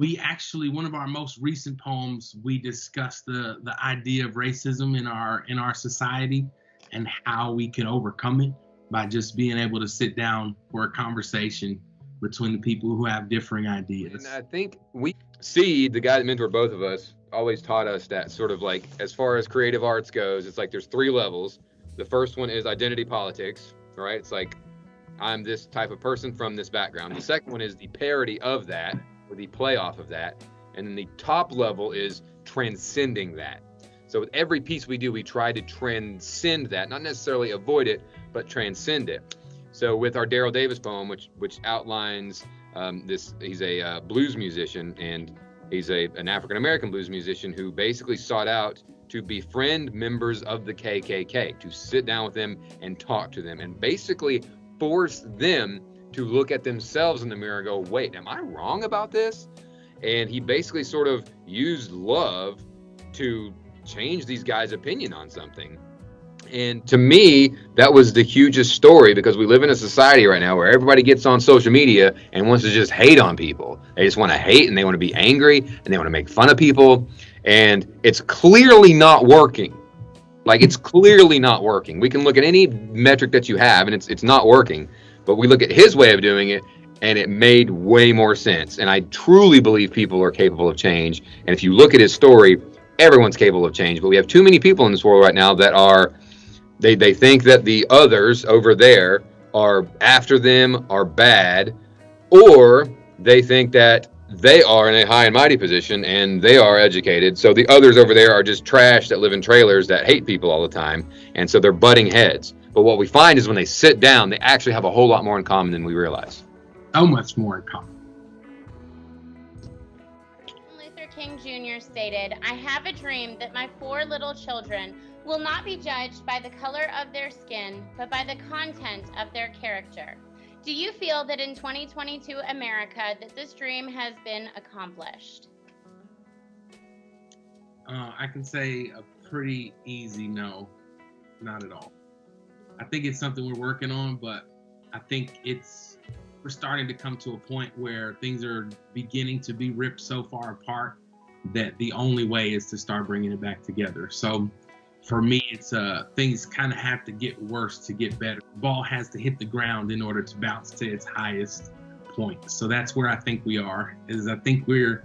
We actually, one of our most recent poems, we discussed the idea of racism in our society and how we can overcome it by just being able to sit down for a conversation between the people who have differing And ideas. I think we see the guy that mentored both of us always taught us that sort of like as far as creative arts goes, it's like there's three levels. The first one is identity politics, right? It's like I'm this type of person from this background. The second one is the parody of that or the play off of that. And then the top level is transcending that. So with every piece we do, we try to transcend that, not necessarily avoid it, but transcend it. So with our Daryl Davis poem, which outlines this, he's a blues musician and he's an African American blues musician who basically sought out to befriend members of the KKK, to sit down with them and talk to them, and basically force them to look at themselves in the mirror and go, wait, am I wrong about this? And he basically sort of used love to change these guys' opinion on something. And to me, that was the hugest story because we live in a society right now where everybody gets on social media and wants to just hate on people. They just want to hate and they want to be angry and they want to make fun of people. And it's clearly not working. Like it's clearly not working. We can look at any metric that you have and it's not working. But we look at his way of doing it and it made way more sense. And I truly believe people are capable of change. And if you look at his story, everyone's capable of change. But we have too many people in this world right now that are they think that the others over there are after them, are bad, or they think that they are in a high and mighty position and they are educated. So the others over there are just trash that live in trailers that hate people all the time. And so they're butting heads. But what we find is when they sit down, they actually have a whole lot more in common than we realize. So much more in common. Luther King Jr. stated, I have a dream that my 4 little children will not be judged by the color of their skin, but by the content of their character. Do you feel that in 2022 America that this dream has been accomplished? I can say a pretty easy no, not at all. I think it's something we're working on, but I think we're starting to come to a point where things are beginning to be ripped so far apart that the only way is to start bringing it back together. So for me, it's things kind of have to get worse to get better. The ball has to hit the ground in order to bounce to its highest point. So that's where I think we are. I think we're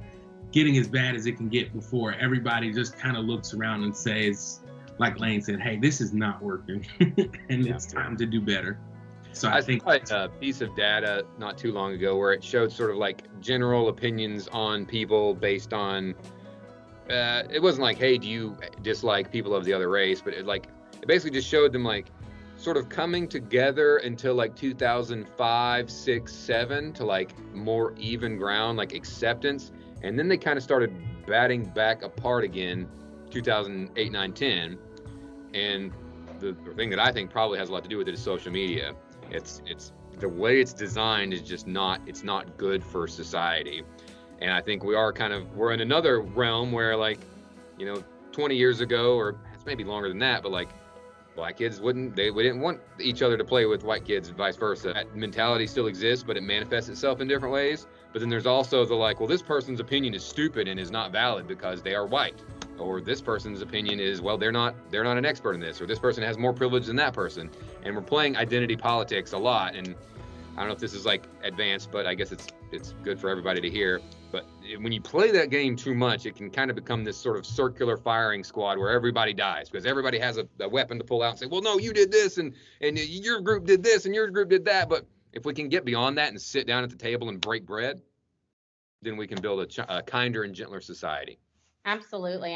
getting as bad as it can get before everybody just kind of looks around and says, like Lane said, hey, this is not working and it's time to do better. So I think a piece of data not too long ago where it showed sort of like general opinions on people based on it wasn't like, hey, do you dislike people of the other race, but it basically just showed them like sort of coming together until like 2005, 6, 7 to like more even ground, like acceptance, and then they kind of started batting back apart again 2008, 9, 10. And the thing that I think probably has a lot to do with it is social media. It's the way it's designed is just it's not good for society. And I think we're in another realm where 20 years ago, or it's maybe longer than that, but like black kids we didn't want each other to play with white kids and vice versa. That mentality still exists, but it manifests itself in different ways. But then there's also the well, this person's opinion is stupid and is not valid because they are white. Or this person's opinion is, well, they're not an expert in this, or this person has more privilege than that person. And we're playing identity politics a lot. And I don't know if this is like advanced, but I guess it's good for everybody to hear. But when you play that game too much, it can kind of become this sort of circular firing squad where everybody dies because everybody has a weapon to pull out and say, well, no, you did this and your group did this and your group did that. But if we can get beyond that and sit down at the table and break bread, then we can build a kinder and gentler society. Absolutely.